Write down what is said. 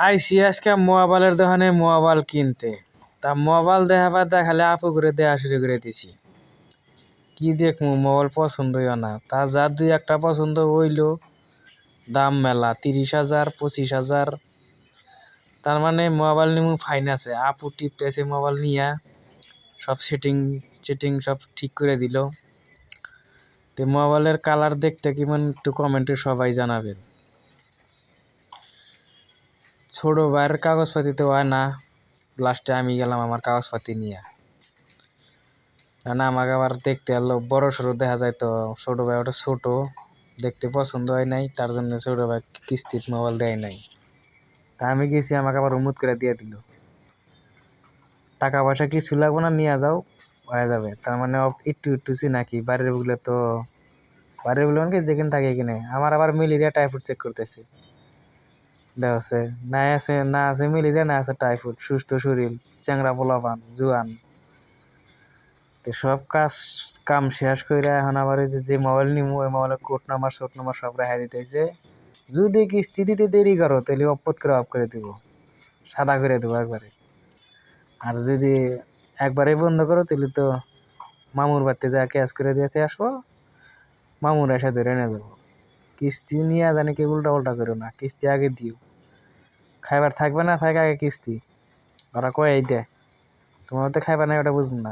আইসি আজকে মোবাইলের দোকানে মোবাইল কিনতে। তা মোবাইল দেখালে আপু করে দেয়া শুরু করে দিছি। কি দেখমু মোবাইল পছন্দ হইও না। তা যা দুই একটা পছন্দ হইলো, দাম মেলা 30,000 25,000। তার মানে মোবাইল নিমু ফাইনাসে। আপু টিপতেছে মোবাইল নিয়া, সব সেটিং সব ঠিক করে দিল। তো মোবাইলের কালার দেখতে কেমন একটু কমেন্টে সবাই জানাবেন। ছোট ভাইয়ের কাগজপাতি তো হয় না, লাস্টে আমি গেলাম আমার কাগজপাতি নিয়ে। না আমাকে আবার দেখতে এলো বড় সড়ো দেখা যায়, তো ছোট ভাই ওটা ছোট দেখতে পছন্দ হয় নাই, তার জন্য ছোট ভাই কিস্তির মোবাইল দেয় নাই। তা আমি গেছি, আমাকে আবার উমুদ করে দিয়ে দিল, টাকা পয়সা কিছু লাগবো না, নিয়ে যাও হয়ে যাবে। তার মানে একটু নাকি বাড়ির বলে, তো বাড়ির বলে মানে যেখানে থাকে এখানে আমার আবার ম্যালেরিয়া টাইফয়েড চেক করতেছে। দেখছে না আছে ম্যালেরিয়া, না আছে টাইফয়েড, সুস্থ শরীর, চ্যাংরা পোলাপান জুয়ান। তো সব কাম শেষ করে এখন আবার যে মোবাইল নিমু, ওই মোবাইলের কোড নাম্বার শোট নাম্বার সব রেখা দিতেছে। যদি কিস্তি দিতে দেরি করো তাহলে অফ করে দিব, সাদা করে দেবো একবারে। আর যদি একবারে বন্ধ করো তাহলে তো মামুর বাড়িতে যা ক্যাশ করে দিতে আসবো, মামুর এসে ধরে নিয়ে যাবো। কিস্তি নিয়ে জানি কি উল্টা উল্টা করো না, কিস্তি আগে দিও। খাইবার থাকবে না থাকে আগে কিস্তি, ওরা কয়ে দেয়, তোমার তো খাইবার নাই ওটা বুঝবো না।